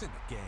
in the game.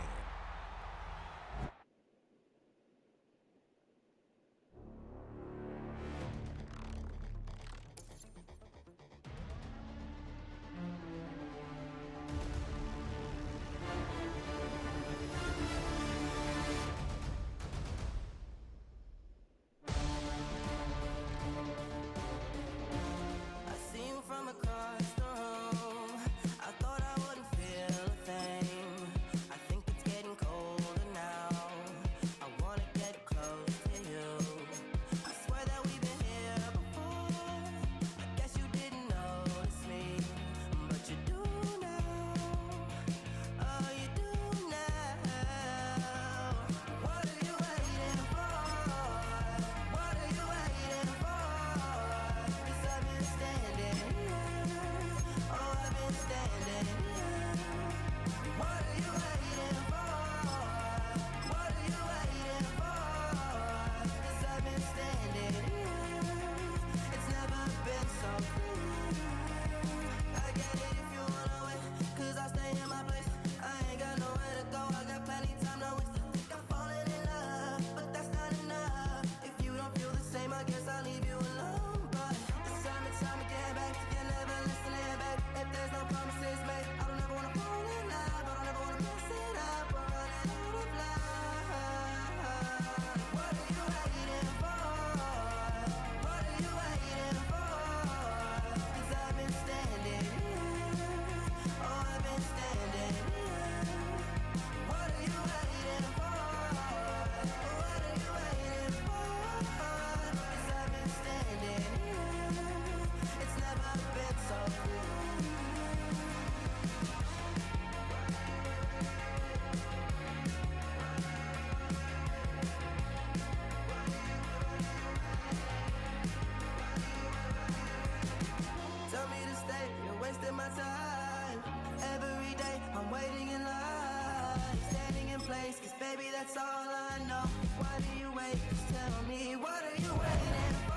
That's all I know. Why do you wait? Just tell me, what are you waiting for?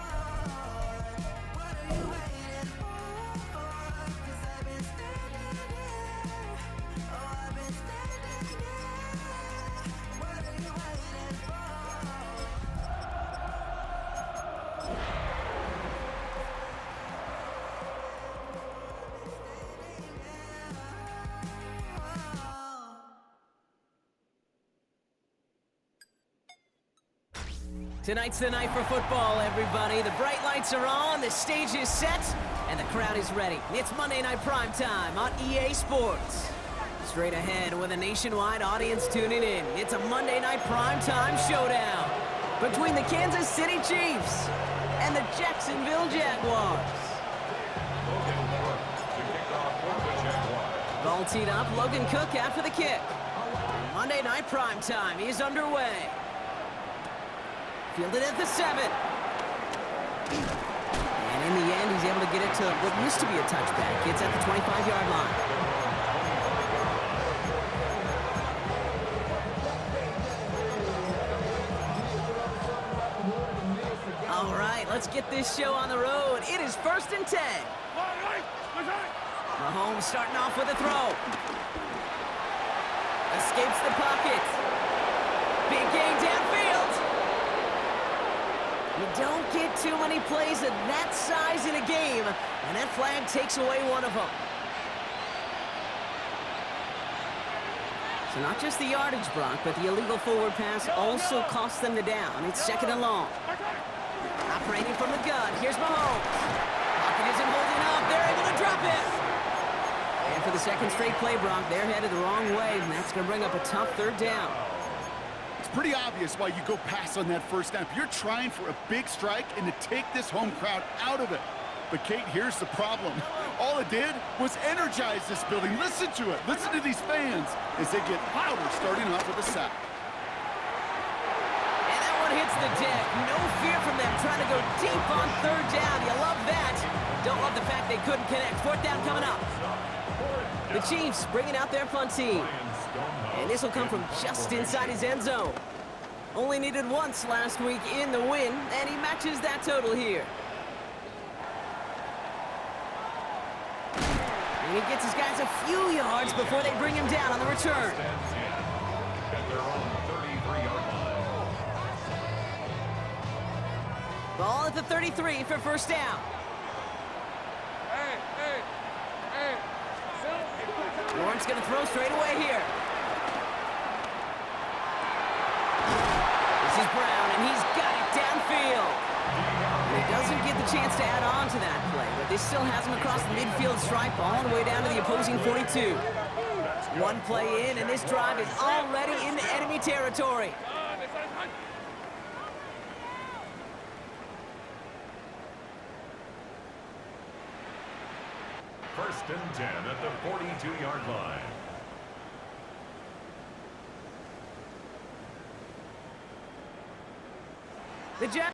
What are you waiting for? 'Cause I've been standing here. Oh, I've been standing here. What are you waiting for? Tonight's the night for football, everybody. The bright lights are on, the stage is set, and the crowd is ready. It's Monday Night Primetime on EA Sports. Straight ahead with a nationwide audience tuning in, it's a Monday Night Primetime showdown between the Kansas City Chiefs and the Jacksonville Jaguars. Ball teed up, Logan Cook after the kick. Monday Night Primetime is underway. Fielded at the 7. And in the end, he's able to get it to what used to be a touchback. It's at the 25-yard line. All right, let's get this show on the road. It is 1st and 10. Mahomes starting off with a throw. Escapes the pocket. Big gain downfield. You don't get too many plays of that size in a game, and that flag takes away one of them. So not just the yardage, Brock, but the illegal forward pass also cost them the down. It's 2nd and long. Operating from the gun, here's Mahomes. Pocket isn't holding up, they're able to drop it. And for the second straight play, Brock, they're headed the wrong way, and that's going to bring up a tough 3rd down. It's pretty obvious why you go pass on that first snap. You're trying for a big strike and to take this home crowd out of it. But, Kate, here's the problem. All it did was energize this building. Listen to it. Listen to these fans as they get louder starting off with a sack. And that one hits the deck. No fear from them trying to go deep on 3rd down. You love that. Don't love the fact they couldn't connect. 4th down coming up. The Chiefs bringing out their punt team. And this will come from just inside his end zone. Only needed once last week in the win, and he matches that total here. And he gets his guys a few yards before they bring him down on the return. their own 33-yard line. Ball at the 33 for first down. Lawrence going to throw straight away here. This is Brown, and he's got it downfield. And he doesn't get the chance to add on to that play, but this still has him across the midfield stripe all the way down to the opposing 42. One play in, and this drive is already into enemy territory. First and 10 at the 42-yard line. The Jets.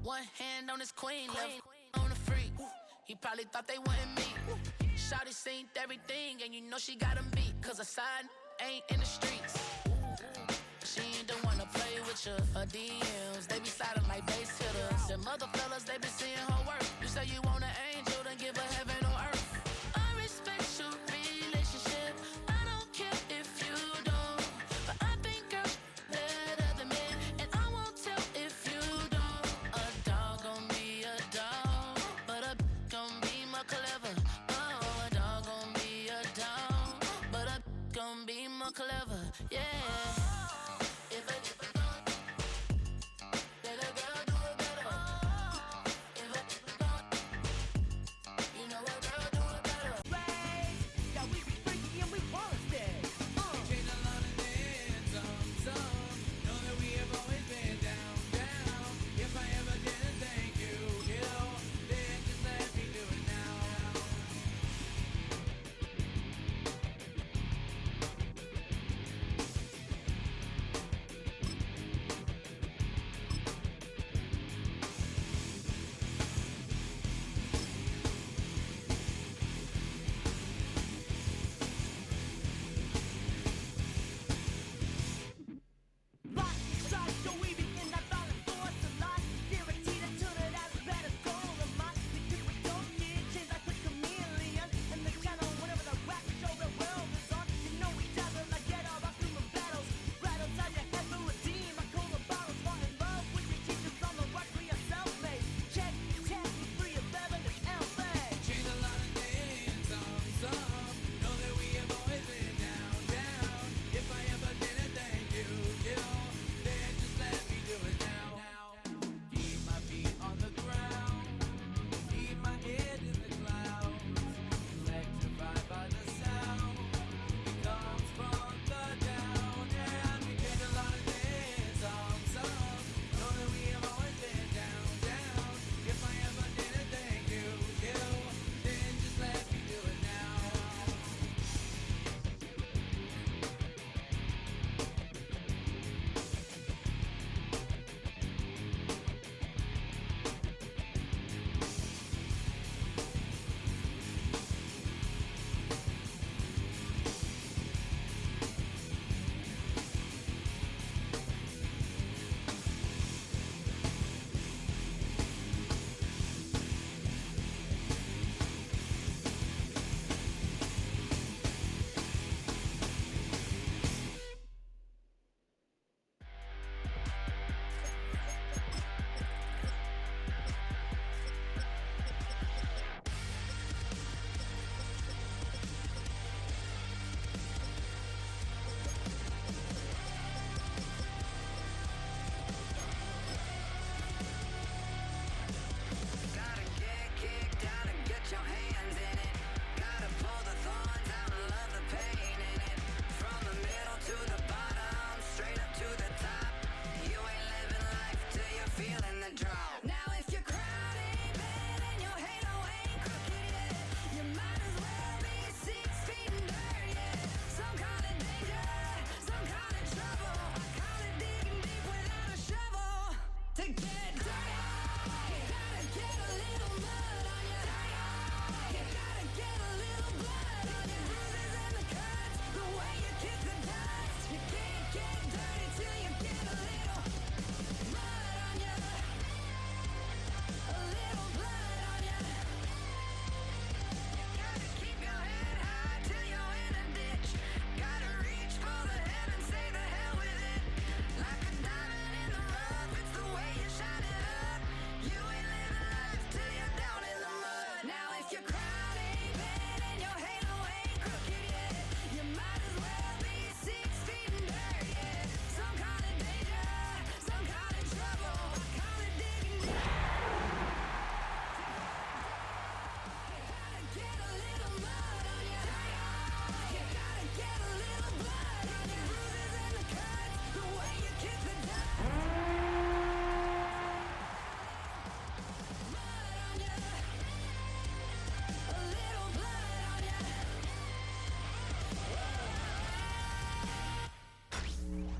One hand on his queen, left on the freak. He probably thought they wanted me. Shawty seen everything, and you know she got him beat. Cause her side ain't in the streets. She ain't the one to play with you. Her DMs, they be sliding like base hitters. Them other fellas, they be seeing her work. You say you want an angel, then give her heaven on earth. I respect your relationship. I don't care if you don't. But I think girls better than men. And I won't tell if you don't. A dog gon' be a dog, but a gon' be more clever. Oh, a dog gon' be a dog, but a gon' be more clever. Yeah. If a girl do it better.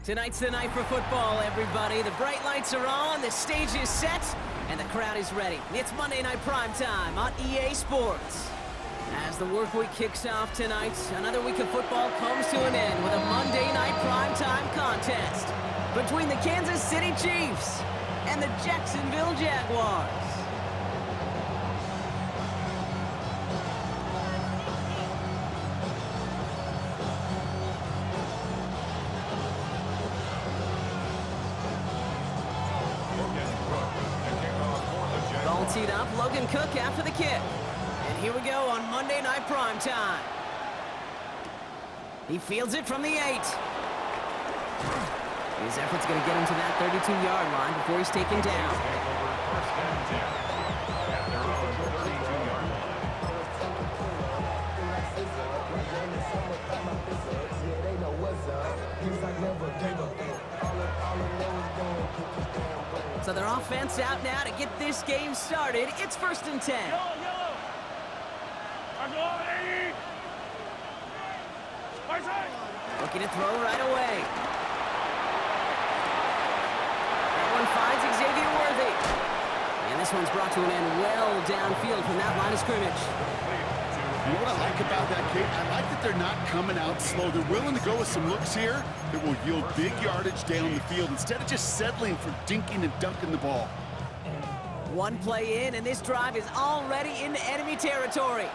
Tonight's the night for football, everybody. The bright lights are on, the stage is set, and the crowd is ready. It's Monday Night Primetime on EA Sports. As the work week kicks off tonight, another week of football comes to an end with a Monday Night Primetime contest between the Kansas City Chiefs and the Jacksonville Jaguars. Ball teed up, Logan Cook after the kick. And here we go on Monday Night Primetime. He fields it from the 8. His effort's going to get him to that 32-yard line before he's taken down. First and 10 at their own 32-yard line. So their offense out now to get this game started. It's first and 10. Looking to throw right away. That one finds Xavier Worthy. And this one's brought to an end well downfield from that line of scrimmage. You know what I like about that, Kate? I like that they're not coming out slow. They're willing to go with some looks here that will yield big yardage down the field instead of just settling for dinking and dunking the ball. One play in, and this drive is already into enemy territory.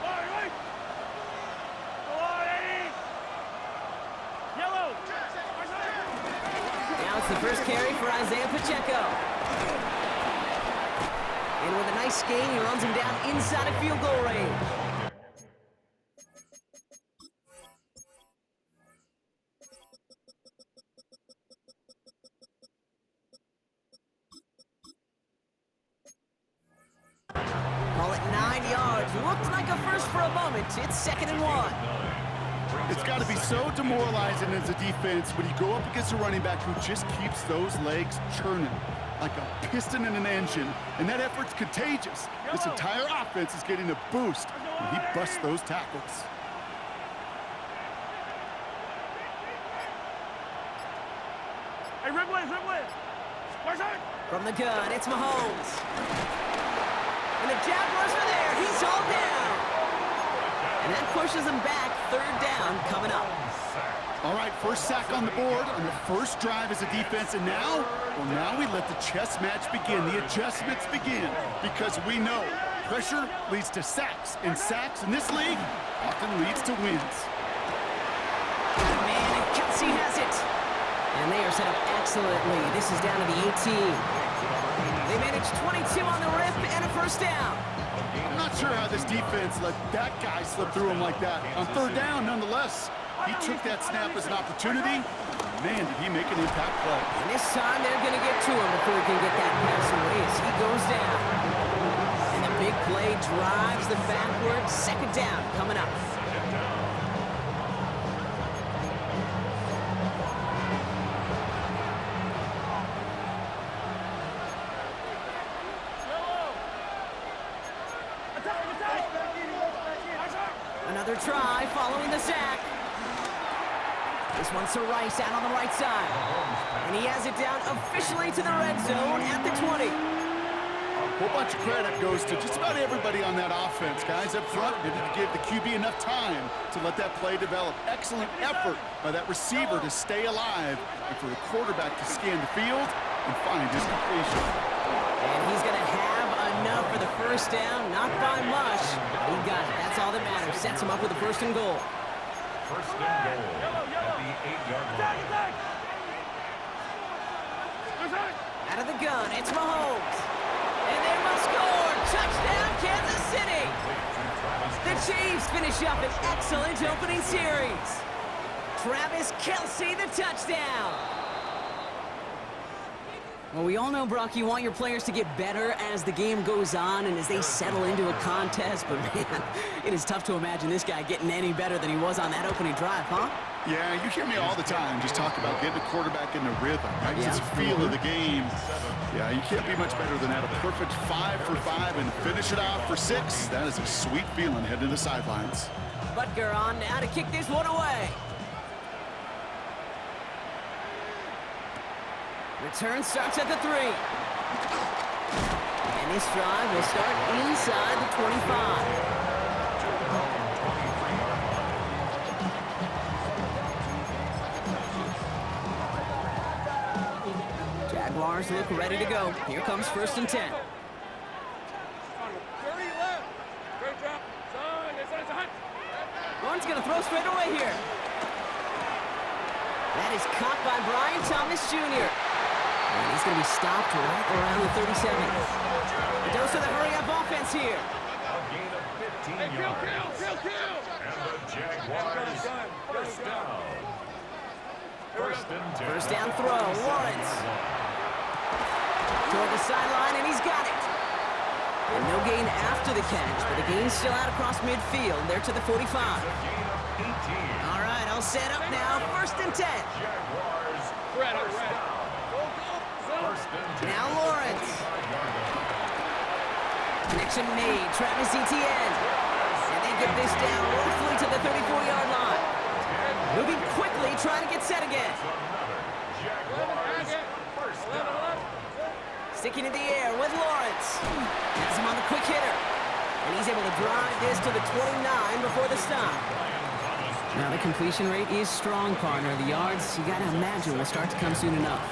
Now it's the first carry for Isaiah Pacheco. And with a nice gain, he runs him down inside of field goal range. Call it 9 yards. Looked like a first for a moment. It's 2nd and 1. It's got to be so demoralizing as a defense when you go up against a running back who just keeps those legs churning like a piston in an engine, and that effort's contagious. This entire offense is getting a boost when he busts those tackles. Hey, Ripley! Where's that? From the gun, it's Mahomes. And the Jaguars are there. He's hauled down. And that pushes him back. 3rd down coming up. All right, first sack on the board on the first drive as a defense, and now we let the chess match begin, the adjustments begin, because we know pressure leads to sacks, and sacks in this league often leads to wins. Man, and Kelsey has it. And they are set up excellently. This is down to the 18. They managed 22 on the rip and a first down. I'm not sure how this defense let that guy slip through him like that. On 3rd down, nonetheless, he took that snap as an opportunity. Man, did he make an impact play. And this time they're going to get to him before he can get that pass away as he goes down. And the big play drives them backwards. 2nd down coming up. Another try following the sack. This one's to Rice out on the right side. And he has it down officially to the red zone at the 20. A whole bunch of credit goes to just about everybody on that offense. Guys up front didn't give the QB enough time to let that play develop. Excellent effort by that receiver to stay alive and for the quarterback to scan the field and find his completion. And he's going to have enough for the first down. Not by much. He got it. That's all that matters. Sets him up with a 1st and goal. First and goal at the 8-yard line. Out of the gun, it's Mahomes. And they will score. Touchdown, Kansas City. The Chiefs finish up an excellent opening series. Travis Kelce, the touchdown. Well, we all know, Brock, you want your players to get better as the game goes on and as they settle into a contest, but man, it is tough to imagine this guy getting any better than he was on that opening drive, huh? Yeah, you hear me all the time just talk about getting a quarterback in the rhythm, right? Just the feel of the game. Yeah, you can't be much better than that. A perfect 5 for 5 and finish it off for 6. That is a sweet feeling heading to the sidelines. Butker on now to kick this one away. Return starts at the 3. And this drive will start inside the 25. Jaguars look ready to go. Here comes 1st and 10. Lawrence going to throw straight away here. That is caught by Brian Thomas Jr. And he's going to be stopped right around the 37. The dose of the hurry-up offense here. A gain of 15 yards. And the Jaguars first down. First and 10. First down throw, Lawrence. Toward the sideline, and he's got it. And no gain after the catch, but the gain's still out across midfield. They're to the 45. All right, all set up now. 1st and 10. Jaguars first down. First and 10. Now Lawrence. Connection made. Travis Etienne. And they get this down roughly to the 34-yard line. Moving quickly, trying to get set again. Jaguars first down. Sticking in the air with Lawrence. Has him on the quick hitter. And he's able to drive this to the 29 before the stop. Now the completion rate is strong, partner. The yards, you gotta imagine, will start to come soon enough.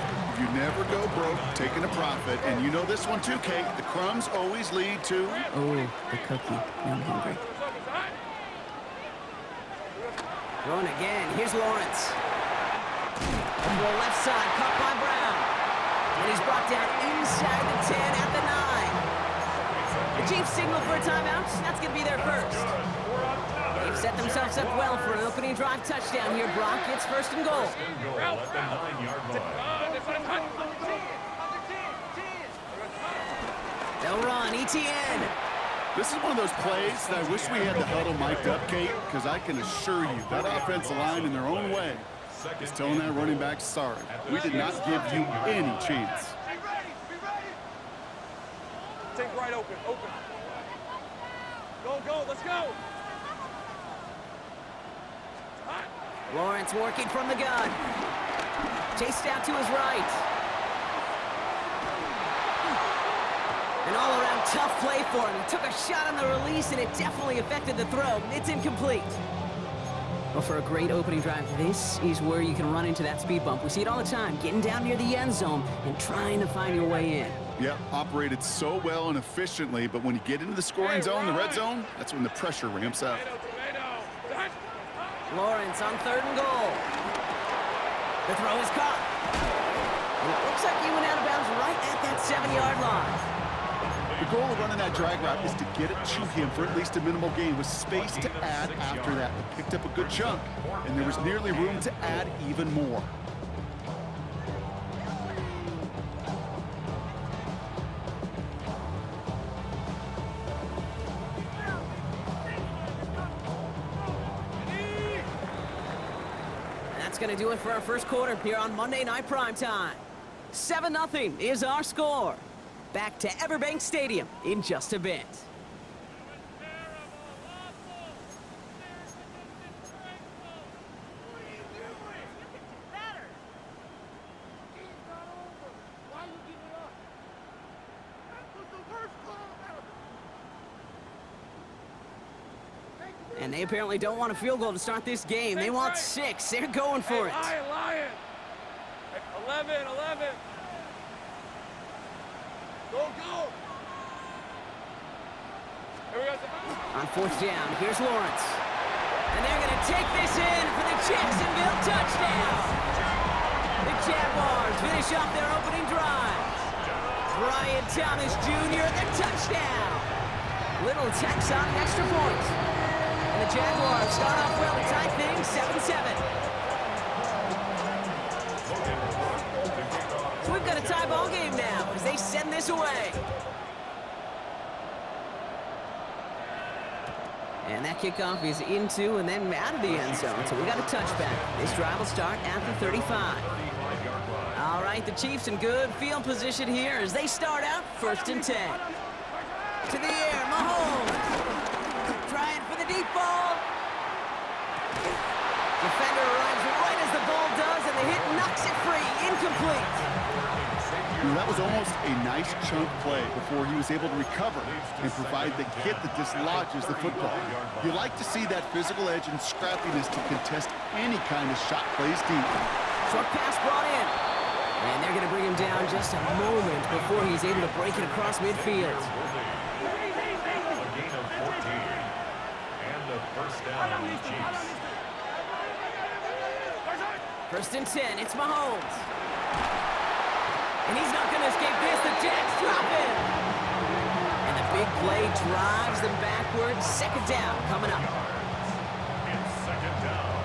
You never go broke taking a profit, and you know this one too, Kate. The crumbs always lead to... Oh, the cookie. Now I'm hungry. Throwing again. Here's Lawrence. Over the left side, caught by Brown. And he's brought down inside the 10 at the 9. The Chiefs signal for a timeout. That's going to be their first. They've set themselves up well for an opening drive touchdown here, Brock. It's 1st and goal. First and goal at the 9-yard line. They'll run. Etienne. This is one of those plays that I wish we had the huddle mic'd up, Kate, because I can assure you that offensive line in their own way is telling that running back, sorry, we did not give you any chance. Take right open. Go, let's go. Lawrence working from the gun. Chased out to his right. An all-around tough play for him. He took a shot on the release, and it definitely affected the throw. It's incomplete. Well, for a great opening drive, this is where you can run into that speed bump. We see it all the time, getting down near the end zone and trying to find your way in. Yep, operated so well and efficiently, but when you get into the scoring zone, the red zone, that's when the pressure ramps up. Lawrence on 3rd and goal. The throw is caught. And it looks like he went out of bounds right at that 7-yard line. The goal of running that drag route is to get it to him for at least a minimal gain with space to add after that. He picked up a good chunk, and there was nearly room to add even more. That's going to do it for our first quarter here on Monday Night Primetime. 7-0 is our score. Back to Everbank Stadium in just a bit. And they apparently don't want a field goal to start this game. They want 6. They're going for it. Lion. 11. Go. Here we go. On 4th down, here's Lawrence. And they're going to take this in for the Jacksonville touchdown. The Jaguars finish off their opening drive. Brian Thomas Jr. the touchdown. Little tax on an extra point. And the Jaguars start off well to tie things 7-7. So we've got a tie ball game now as they send this away. And that kickoff is into and then out of the end zone. So we got a touchback. This drive will start at the 35. All right, the Chiefs in good field position here as they start out 1st and 10. To the air, Mahomes. Trying for the deep ball. Defender arrives right as the ball does, and the hit knocks it free. Incomplete. That was almost a nice chunk play before he was able to recover and provide the hit that dislodges the football. You like to see that physical edge and scrappiness to contest any kind of shot plays deep. Short pass brought in. And they're going to bring him down just a moment before he's able to break it across midfield. A gain of 14. And a first down on the Chiefs. First and 10, it's Mahomes. And he's not going to escape this. The Jets drop him. And the big play drives them backwards. Second down coming up. It's second down.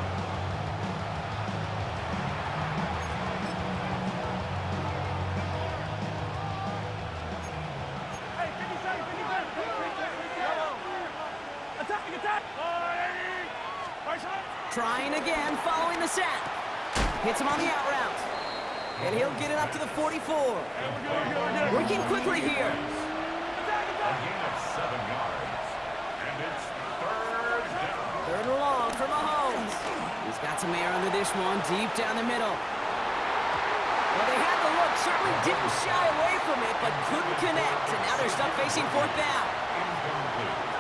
Trying again, following the set. Hits him on the out route. And he'll get it up to the 44. Working quickly here. A gain of 7 yards. And it's third down. Third and long for Mahomes. He's got some air under this one, deep down the middle. Well, they had the look, certainly didn't shy away from it, but couldn't connect. And now they're stuck facing fourth down.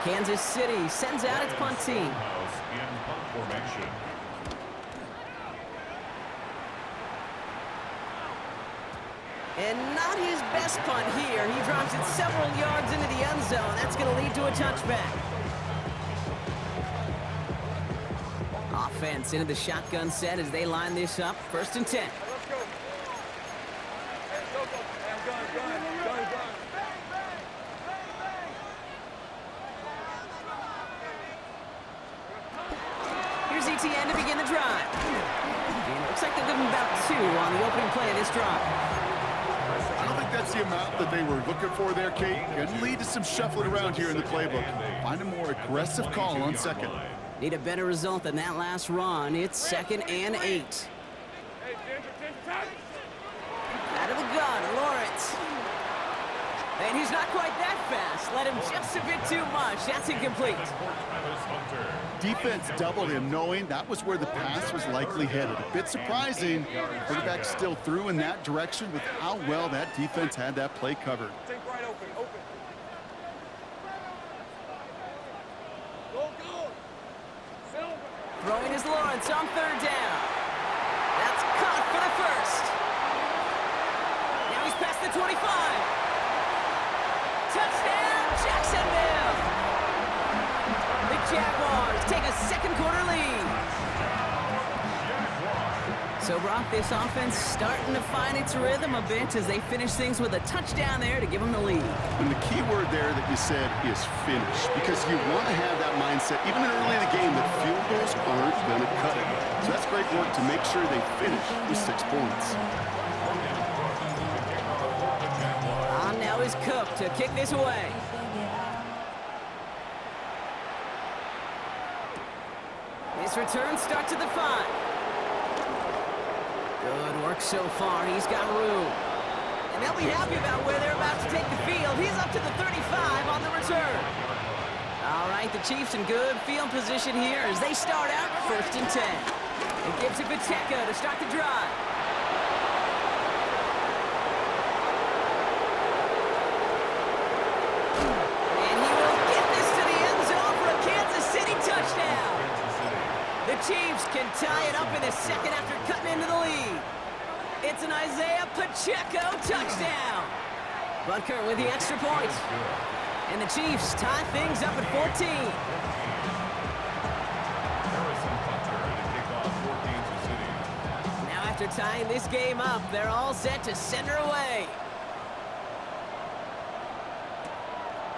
Kansas City sends out its punt team. In punt formation. And not his best punt here. He drops it several yards into the end zone. That's going to lead to a touchback. Offense into the shotgun set as they line this up. First and 10. Let's go. Gun. Here's ETN to begin the drive. And it looks like they'll give him about 2 on the opening play of this drive. I don't think that's the amount that they were looking for there, Kate. Can lead to some shuffling around here in the playbook. Find a more aggressive call on second. Need a better result than that last run. It's second and 8. Hey, Out of the gun, Lawrence. And he's not quite that fast. Let him just a bit too much. That's incomplete. Defense doubled him, knowing that was where the pass was likely headed. A bit surprising. Quarterback still threw in that direction with how well that defense had that play covered. Think right open. Go. Silver. Throwing is Lawrence on third down. That's caught for the first. Now he's past the 25. Touchdown, Jacksonville! The Jaguars take a second quarter lead. So, Brock, this offense starting to find its rhythm a bit as they finish things with a touchdown there to give them the lead. And the key word there that you said is finish, because you want to have that mindset, even early in the game, that field goals aren't going to cut it. So that's great work to make sure they finish with 6 points. Now is Cook to kick this away. His return starts at the 5. Good work so far. He's got room. And they'll be happy about where they're about to take the field. He's up to the 35 on the return. All right, the Chiefs in good field position here as they start out first and 10. It gives it Pacheco to start the drive. The Chiefs can tie it up in the second after cutting into the lead. It's an Isaiah Pacheco touchdown. Butker with the extra point. And the Chiefs tie things up at 14. Now after tying this game up, they're all set to send her away.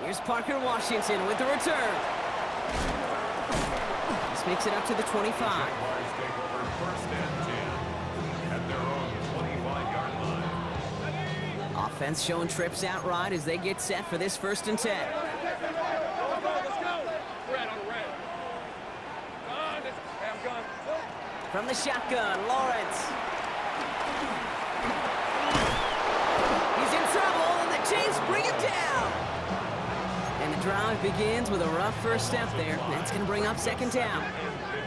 Here's Parker Washington with the return. This makes it up to the 25. Offense showing trips out right as they get set for this first and 10. Let's go. Red on red. Gun. From the shotgun, Lawrence. He's in trouble, and the Chiefs bring him down. And the drive begins with a rough first step there. That's going to bring up second down.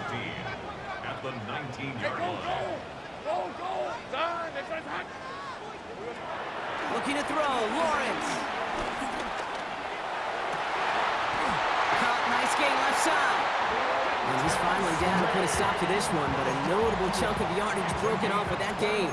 15 at the 19-yard line. Go. Looking to throw, Lawrence. Caught, nice gain left side. And he's finally down to put a stop to this one, but a notable chunk of yardage broken off with that gain.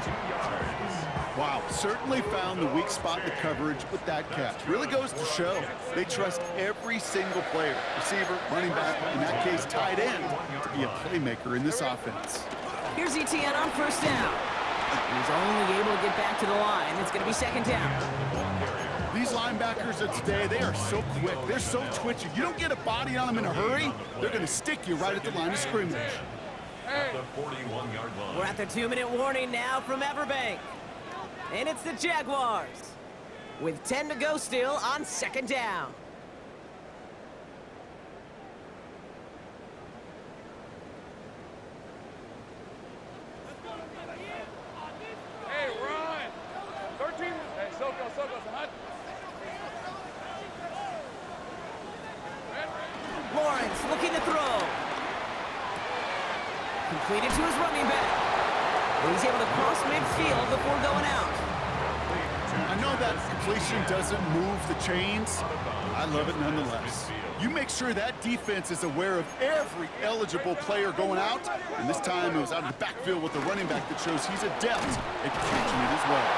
Wow, certainly found the weak spot in the coverage with that catch. Really goes to show they trust every single player, receiver, running back, in that case tight end, to be a playmaker in this offense. Here's ETN on first down. He's only able to get back to the line. It's going to be second down. These linebackers of today, they are so quick. They're so twitchy. You don't get a body on them in a hurry, they're going to stick you right at the line of scrimmage. The 41-yard line. We're at the 2-minute warning now from Everbank. And it's the Jaguars with 10 to go still on second down. Hey, run. 13. Hey, Soko, hot. Lawrence looking to throw. Completed to his running back. And he's able to cross midfield before going out. I know that completion doesn't move the chains. I love it nonetheless. You make sure that defense is aware of every eligible player going out. And this time it was out of the backfield with the running back that shows he's adept at catching it as well.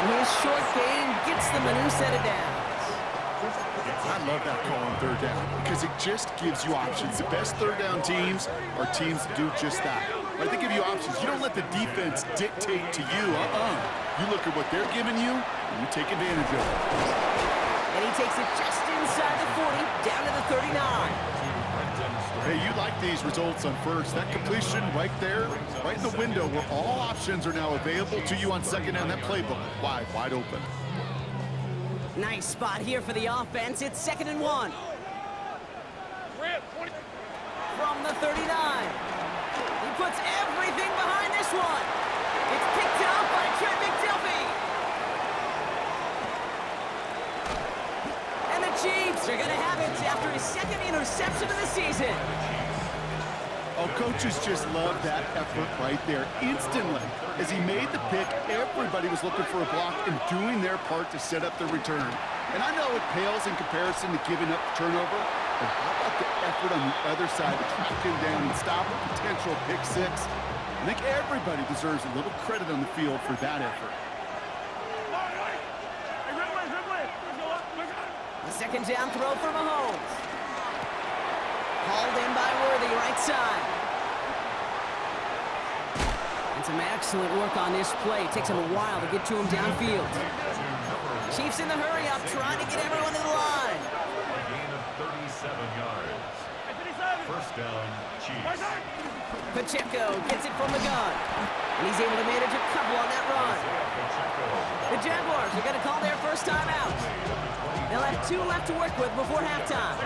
And his short gain gets them a new set of downs. I love that call on third down because it just gives you options. The best third down teams are teams that do just that. Right? They give you options. You don't let the defense dictate to you. You look at what they're giving you, and you take advantage of it. And he takes it just inside the 40, down to the 39. Hey, you like these results on first. That completion right there, right in the window where all options are now available to you on second down. That playbook wide open. Nice spot here for the offense. It's 2nd and 1. From the 39. He puts everything behind this one. It's picked up by Trent McDuffie. And the Chiefs are going to have it after his second interception of the season. Oh, coaches just love that effort right there. Instantly, as he made the pick, everybody was looking for a block and doing their part to set up the return. And I know it pales in comparison to giving up the turnover, but how about the effort on the other side to track him down and stop a potential pick six? I think everybody deserves a little credit on the field for that effort. The second down throw for Mahomes. Hauled in by Worthy, right side. And some excellent work on this play. It takes him a while to get to him downfield. Chiefs in the hurry-up, trying to get everyone to the line. A gain of 37 yards. First down, Chiefs. Pacheco gets it from the gun. And he's able to manage a couple on that run. The Jaguars are going to call their first timeout. They'll have 2 left to work with before halftime.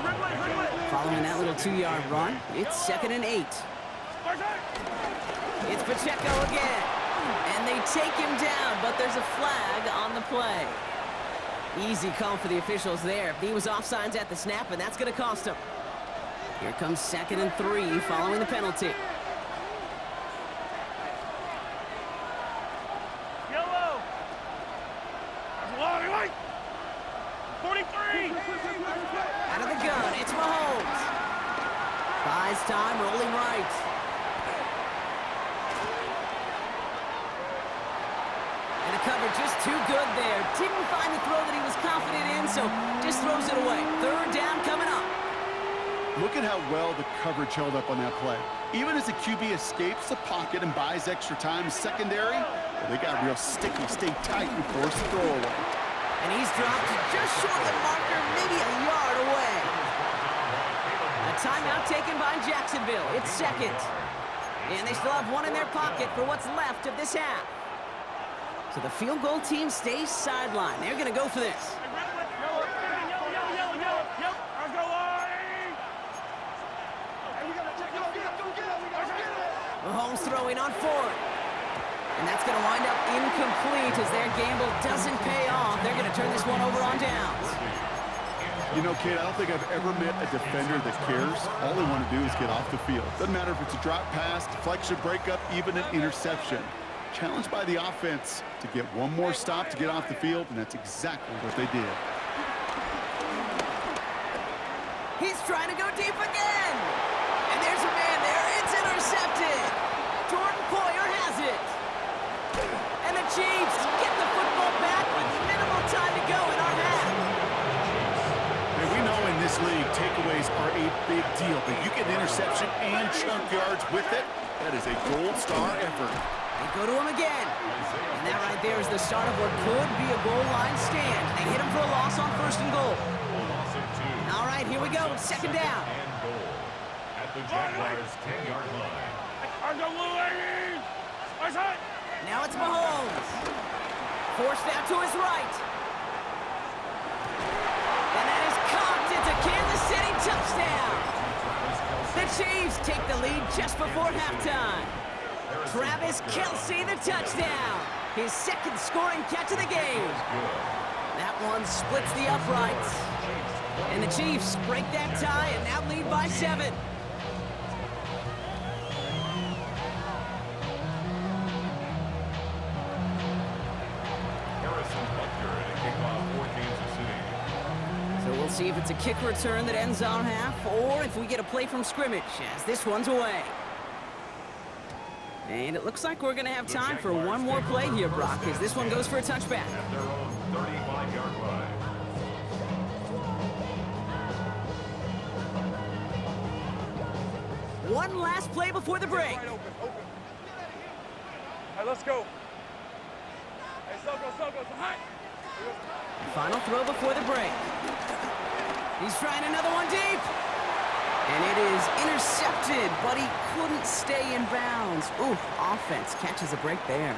Following that little 2-yard run, it's 2nd and 8. It's Pacheco again. And they take him down, but there's a flag on the play. Easy call for the officials there. He was offsides at the snap, and that's going to cost him. Here comes 2nd and 3 following the penalty. Yellow. 43. Out of the gun, it's Mahomes. Buys time, rolling right. And the cover just too good there. Didn't find the throw that he was confident in, so just throws it away. Third down coming up. Look at how well the coverage held up on that play. Even as the QB escapes the pocket and buys extra time secondary, well, they got real sticky, stay tight and force the throwaway. And he's dropped just short of the marker, maybe a yard away. A timeout taken by Jacksonville. It's 2nd. And they still have 1 in their pocket for what's left of this half. So the field goal team stays sidelined. They're going to go for this. Mahomes throwing on 4th. And that's going to wind up incomplete as their gamble doesn't pay off. They're going to turn this one over on downs. You know, kid, I don't think I've ever met a defender that cares. All they want to do is get off the field. Doesn't matter if it's a drop pass, deflection, breakup, even an interception. Challenged by the offense to get one more stop to get off the field, and that's exactly what they did. He's trying to go deep again. And there's a man there. It's intercepted. Jordan Poyer has it. And the Chiefs get the football back with minimal time to go in our half. And we know in this league, takeaways are a big deal, but you get an interception and chunk yards with it. That is a gold star effort. They go to him again. And that right there is the start of what could be a goal line stand. They hit him for a loss on 1st and goal. All right, here we go. 2nd down. And goal at the Jaguars' 10-yard line. Now it's Mahomes. Forced out to his right. And that is caught. It's a Kansas City touchdown. The Chiefs take the lead just before halftime. Travis Kelce, the touchdown. His 2nd scoring catch of the game. That one splits the uprights. And the Chiefs break that tie and now lead by 7. So we'll see if it's a kick return that ends our half, or if we get a play from scrimmage, as this one's away. And it looks like we're going to have time for one more play here, Brock, as this one goes for a touchback. At their own 35-yard line. One last play before the break. All right, let's go. Hey, so go. Hot. Final throw before the break. He's trying another one deep. And it is intercepted, but he couldn't stay in bounds. Ooh, offense catches a break there.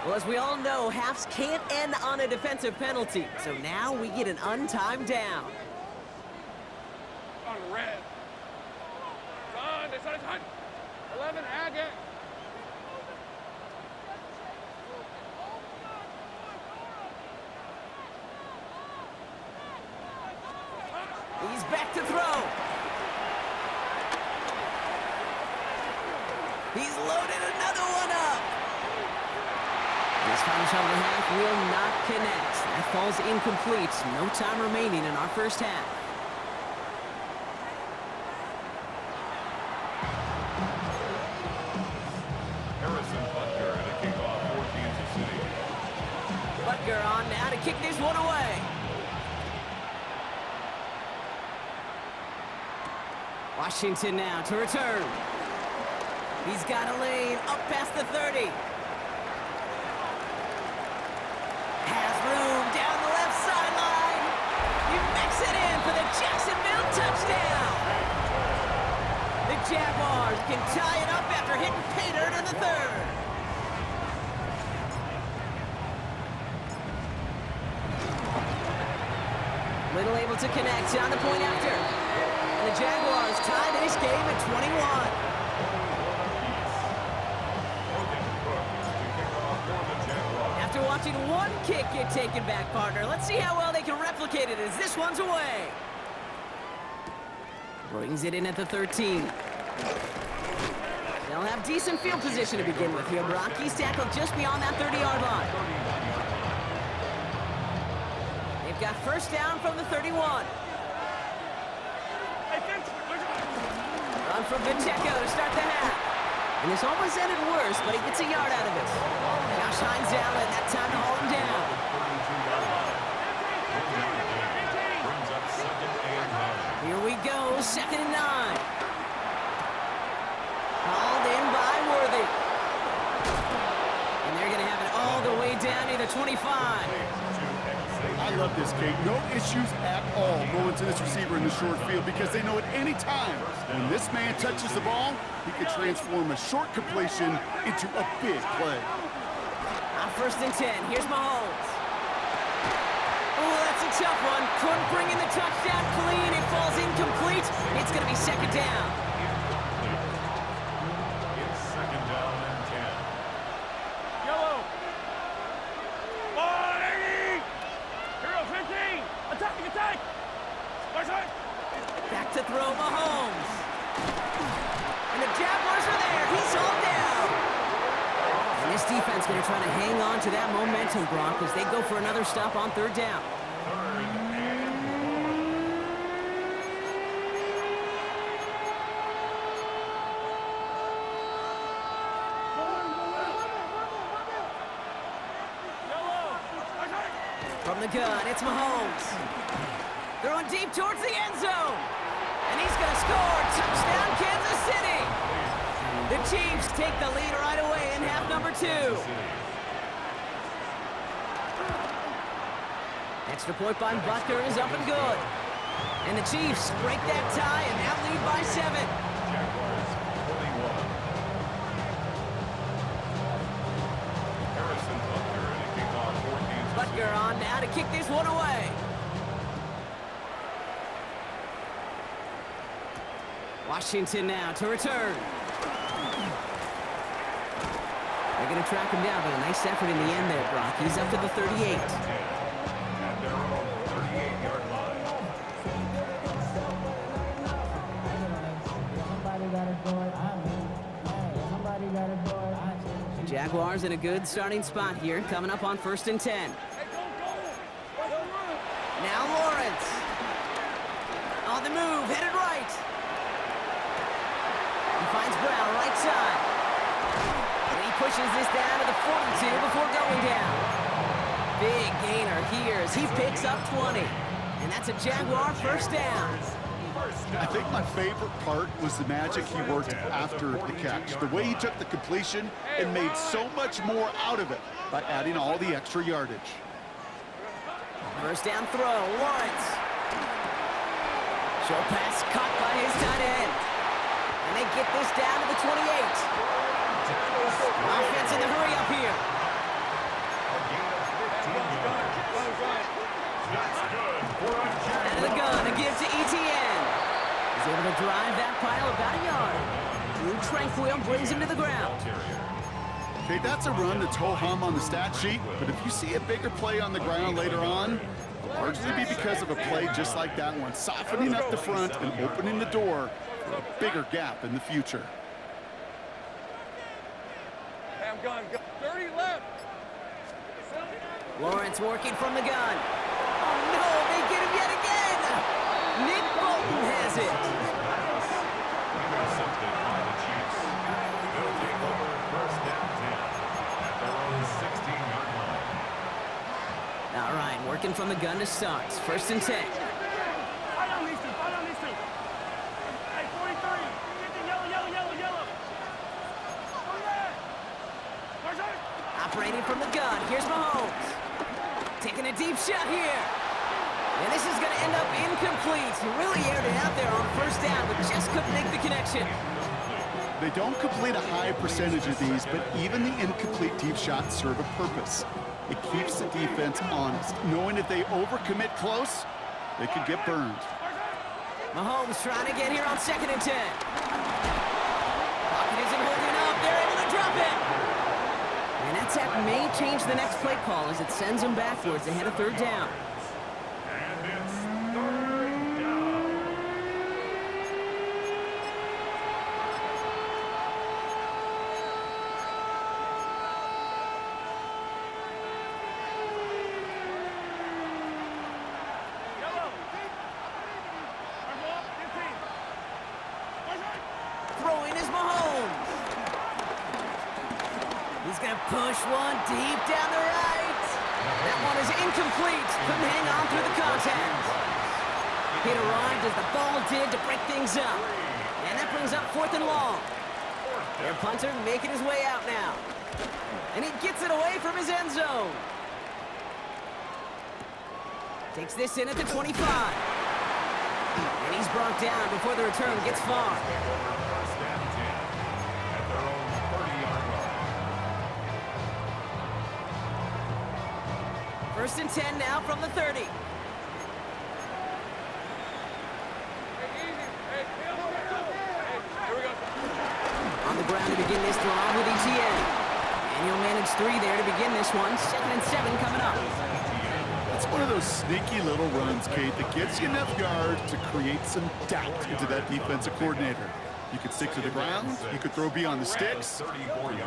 Well, as we all know, halves can't end on a defensive penalty. So now we get an untimed down. On red. Run, it's on his hunt. 11, Agate. He's back to throw. He's loaded another one up. This final shot of the half will not connect. That falls incomplete. No time remaining in our first half. Harrison Butker at a kickoff for Kansas City. Butker on now to kick this one away. Washington now to return. He's got a lane up past the 30. Has room down the left sideline. He makes it in for the Jacksonville touchdown. The Jaguars can tie it up after hitting pay dirt in the 3rd. Little able to connect on the point after. And the Jaguars tie this game at 21. After watching one kick get taken back, partner, let's see how well they can replicate it as this one's away. Brings it in at the 13. They'll have decent field position to begin with here. Brock, he's tackled just beyond that 30-yard line. They've got 1st down from the 31. Run from Pacheco to start the half. And this almost ended worse, but he gets a yard out of it. Josh Hines down, and that time to haul him down. Here we go, 2nd and 9. Hauled in by Worthy. And they're going to have it all the way down to the 25. I love this, Kate. No issues at all going to this receiver in the short field because they know at any time when this man touches the ball, he could transform a short completion into a big play. On 1st and 10, here's Mahomes. Oh, that's a tough one. Couldn't bring in the touchdown clean. It falls incomplete. It's going to be 2nd down. It's 2nd down and 10. Yellow. 180. Hero 15. Attack. Back to throw Mahomes. And the Jaguars are there. He's all down. And this defense going to try to hang on to that momentum, Brock, as they go for another stop on third down. From the gun, it's Mahomes. Throwing deep towards the end zone. And he's going to score. Touchdown, Kansas City. The Chiefs take the lead right away in half number 2. Extra point by Butker is up and good. And the Chiefs break that tie and now lead by 7. Jaguars 21. Harrison Butker and a kickoff for Kansas City. Butker on now to kick this one away. Washington now to return. They're going to track him down, but a nice effort in the end there, Brock. He's up to the 38. At their own 38-yard line. The Jaguars in a good starting spot here, coming up on 1st and 10. Now Lawrence. On the move, headed right. He finds Brown right side. And he pushes this down to the 42 before going down. Big gainer here as he picks up 20. And that's a Jaguar first down. I think my favorite part was the magic he worked after the catch. The way he took the completion and made so much more out of it by adding all the extra yardage. First down throw, Lawrence. Short pass caught by his tight end. And they get this down to the 28. Offense in the hurry up here. Out of the gun to give to ETN. He's able to drive that pile about a yard. Drew Tranquil brings him to the ground. Okay, that's a run that's ho-hum on the stat sheet, but if you see a bigger play on the ground later on, it'll largely be because of a play just like that one, softening up the front and opening the door for a bigger gap in the future. Hey, I'm gone. 30 left. Lawrence working from the gun. Oh no, they get him yet again. Nick Bolton has it. Intercepted by the Chiefs. They'll take over 1st down 10 at their own 16-yard line. All right, working from the gun to start. 1st and 10. Fight on these two. Fight on these two. Hey, 43. 50, yellow. Go red. Marshall. Operating from the gun. Here's Mahomes. Taking a deep shot here. And this is going to end up incomplete. He really aired it out there on 1st down, but just couldn't make the connection. They don't complete a high percentage of these, but even the incomplete deep shots serve a purpose. It keeps the defense honest, knowing if they overcommit close, they could get burned. Mahomes trying to get here on 2nd and 10. Pocket isn't holding up. They're able to drop it. And that tap may change the next play call as it sends him backwards ahead of 3rd down. And it's 3rd down. Yellow. Marshall. 15. Marshall. Throwing is Mahomes. He's going to push one deep down the right. That one is incomplete. Couldn't hang on through the contact. It arrived as the ball did to break things up. And that brings up 4th and long. Their punter making his way out now. And he gets it away from his end zone. Takes this in at the 25. And he's brought down before the return gets far. 1st and 10 at their own 30-yard line. 1st and 10 now from the 30. Hey, easy. Hey, here we go. On the ground to begin this drive with ETN. And he'll manage 3 there to begin this one. 2nd and 7 coming up. It's one of those sneaky little runs, Kate, that gets you enough yards to create some doubt into that defensive coordinator. You could stick to the ground. You could throw beyond the sticks.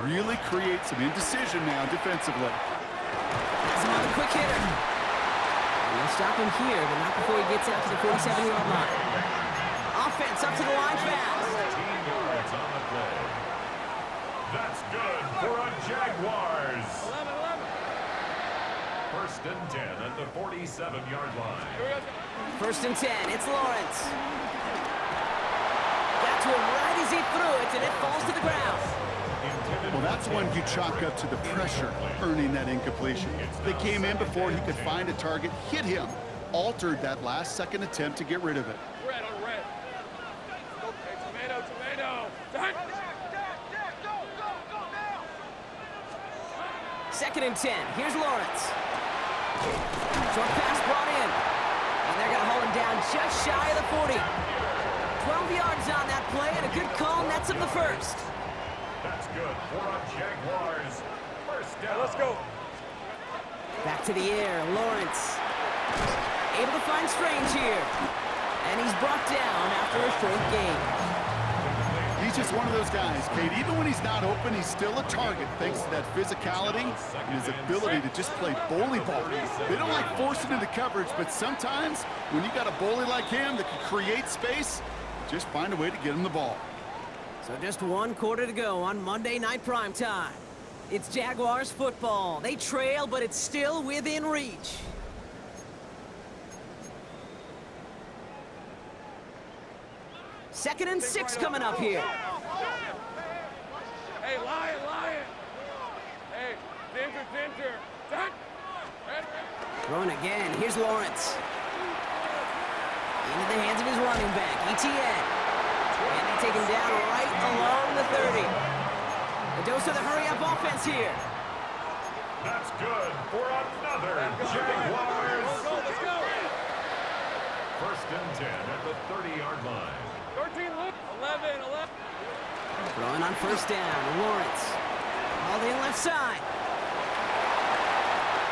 Really create some indecision now defensively. That's another quick hitter. And they'll stop him here, but not before he gets out to the 47-yard line. Offense up to the line fast. 15 yards on the play. That's good for a Jaguars. 1st and 10 at the 47-yard line. 1st and 10. It's Lawrence. Got to him right as he threw it, and it falls to the ground. Well, that's one you chalk up to the pressure earning that incompletion. They came in before he could find a target, hit him, altered that last-second attempt to get rid of it. Red on red. Okay, tomato. Jack, go now. 2nd and 10. Here's Lawrence. Short pass brought in. And they're going to hold him down just shy of the 40. 12 yards on that play, and a good call nets him the first. That's good for a Jaguars. 1st down. Let's go. Back to the air, Lawrence. Able to find Strange here. And he's brought down after a short gain. He's just one of those guys, Kate. Even when he's not open, he's still a target thanks to that physicality and his ability to just play bully ball. They don't like forcing into coverage, but sometimes when you got a bully like him that can create space, just find a way to get him the ball. So just 1 quarter to go on Monday Night Primetime. It's Jaguars football. They trail, but it's still within reach. Second and 6 coming up here. Hey, lion. Hey, danger. Jack. Throwing again. Here's Lawrence. Into the hands of his running back, ETN. And they take him down right along the 30. A dose of the hurry-up offense here. That's good for another Jaguars. Let's go. 1st and 10 at the 30-yard line. 13, 11. Throwing on 1st down, Lawrence. All in left side.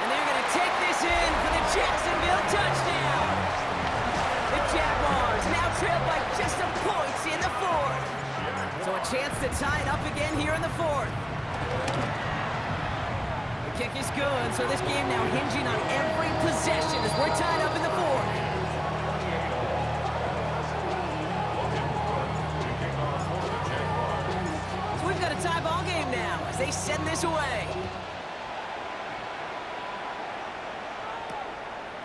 And they're going to take this in for the Jacksonville touchdown. The Jaguars now trail by just a point in the 4th. So a chance to tie it up again here in the 4th. The kick is good, so this game now hinging on every possession as we're tied up in the 4th. So we've got a tie ball game now as they send this away.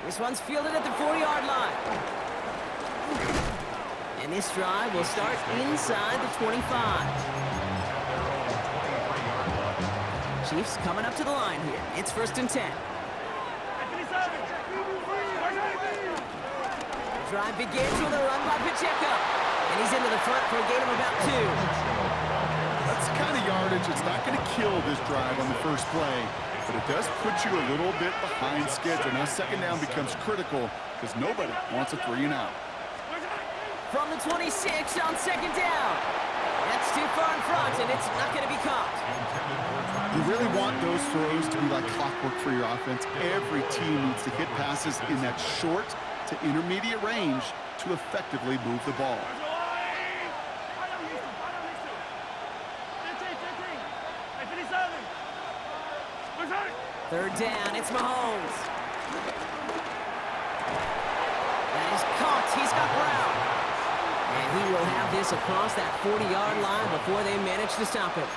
This one's fielded at the 40-yard line. And this drive will start inside the 25. Chiefs coming up to the line here. It's 1st and 10. The drive begins with a run by Pacheco. And he's into the front for a gain of about 2. That's the kind of yardage that's not going to kill this drive on the first play, but it does put you a little bit behind schedule. Now 2nd down becomes critical because nobody wants a 3 and out. From the 26 on 2nd down. That's too far in front, and it's not going to be caught. You really want those throws to be like clockwork for your offense. Every team needs to hit passes in that short to intermediate range to effectively move the ball. 3rd down, it's Mahomes. That is caught. He's got Brown. And he will have this across that 40-yard line before they manage to stop it.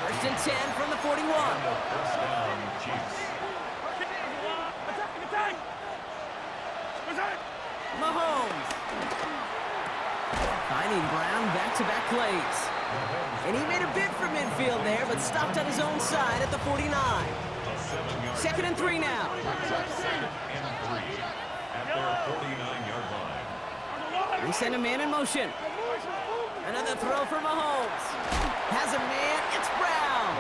1st and 10 from the 41. 1st down, Chiefs. Mahomes. Finding Brown back-to-back plays. And he made a bid for midfield there, but stopped on his own side at the 49. 2nd and 3 now. 2nd and 3 at their 49-yard line. We send a man in motion. Another throw for Mahomes. Has a man, it's Brown.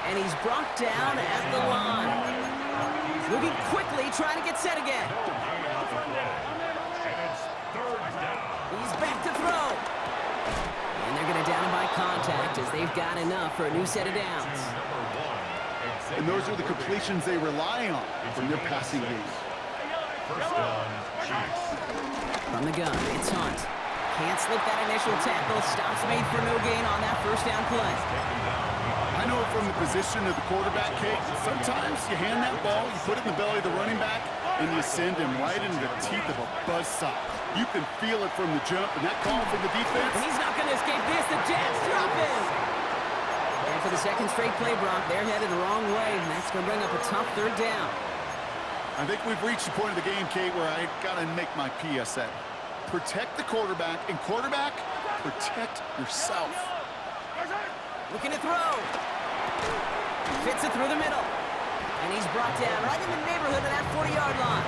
And he's brought down at the line. Moving quickly, trying to get set again. And it's 3rd down. He's back to throw. And they're going to down him by contact as they've got enough for a new set of downs. And those are the completions they rely on from their passing game. 1st down, Chiefs. From the gun, it's Hunt. Can't slip that initial tackle. Stops made for no gain on that first down play. I know from the position of the quarterback, Kate, sometimes you hand that ball, you put it in the belly of the running back, and you send him right into the teeth of a buzzsaw. You can feel it from the jump, and that call from the defense. And he's not going to escape this. The Jets drop him. And for the second straight play, Brock, they're headed the wrong way, and that's going to bring up a tough third down. I think we've reached the point of the game, Kate, where I got to make my PSA. Protect the quarterback, and quarterback, protect yourself. Looking to throw. Fits it through the middle. And he's brought down right in the neighborhood of that 40-yard line.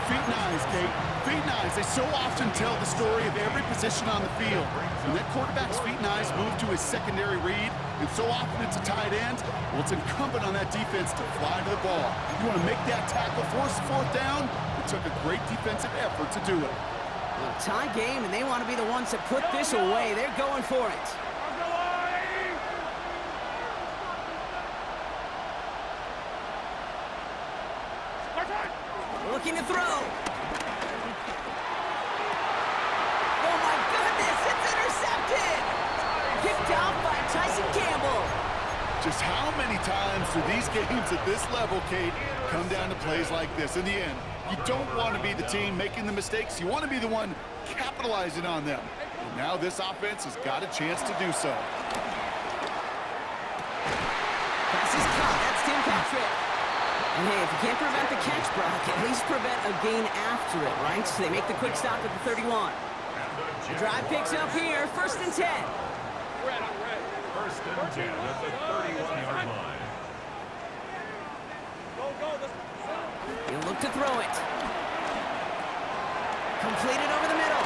Feet and eyes, Kate. Feet and eyes. They so often tell the story of every position on the field. When that quarterback's feet and eyes move to his secondary read, and so often it's a tight end, well, it's incumbent on that defense to fly to the ball. You want to make that tackle, force the fourth down? It took a great defensive effort to do it. Well, tie game, and they want to be the ones that put this away. They're going for it. Looking to throw. Oh, my goodness, it's intercepted. Picked off by Tyson Campbell. Just how many times do these games at this level, Kate, come down to plays like this? In the end, you don't want to be the team making the mistakes. You want to be the one capitalizing on them. And now this offense has got a chance to do so. Pass is caught. That's Tim Patrick. And hey, if you can't prevent the catch, Brock, at least prevent a gain after it, right? So they make the quick stop at the 31. The drive picks up here, 1st and 10. First and 10 at the 31-yard line. He'll look to throw it. Completed over the middle.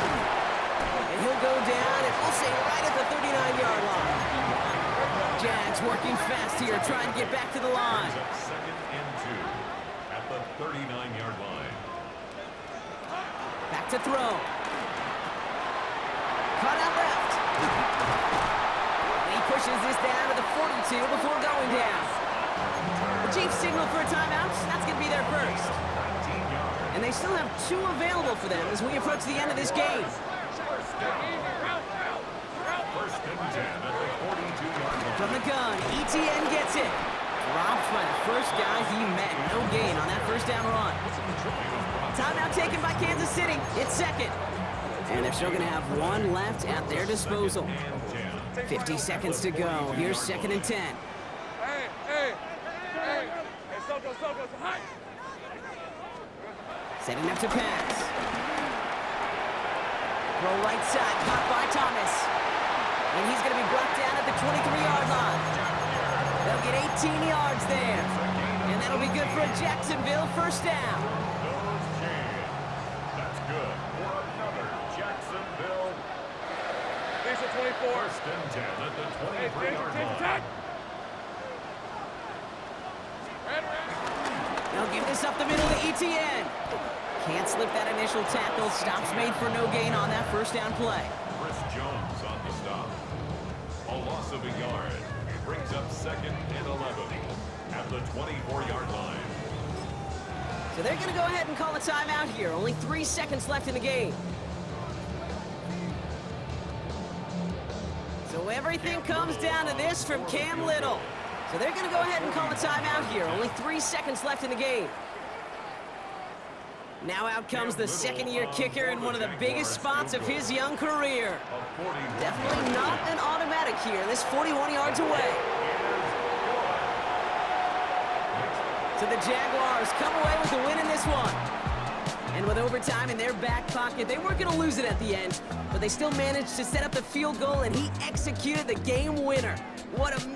And he'll go down, and we'll say right at the 39-yard line. Jags working fast here, trying to get back to the line. Second and 2 at the 39-yard line. Back to throw. Cut out left. And he pushes this down to the 42 before going down. The Chiefs signal for a timeout. That's going to be their first. And they still have 2 available for them as we approach the end of this game. First and 10 at the 42-yard line. From the gun, ETN gets it. Dropped by the first guy he met. No gain on that first down run. Timeout taken by Kansas City. It's second. And they're still going to have 1 left at their disposal. 50 seconds to go. Here's 2nd and 10. Setting up to pass. Throw right side, caught by Thomas. And he's going to be brought down at the 23-yard line. They'll get 18 yards there. And that'll be good for a Jacksonville first down. That's good for another Jacksonville. First and 10 at the 23-yard line. They'll give this up the middle to ETN. Can't slip that initial tackle. Stops made for no gain on that first down play. Chris Jones on the stop. A loss of a yard. Brings up 2nd and 11 at the 24-yard line. So they're going to go ahead and call a timeout here. Only 3 seconds left in the game. So everything comes down to this from Cam Little. So they're going to go ahead and call a timeout here. Only 3 seconds left in the game. Now out comes the second-year kicker in one of the biggest spots of his young career. Definitely not an automatic here. This 41 yards away. So the Jaguars come away with the win in this one. And with overtime in their back pocket, they weren't going to lose it at the end, but they still managed to set up the field goal, and he executed the game winner. What a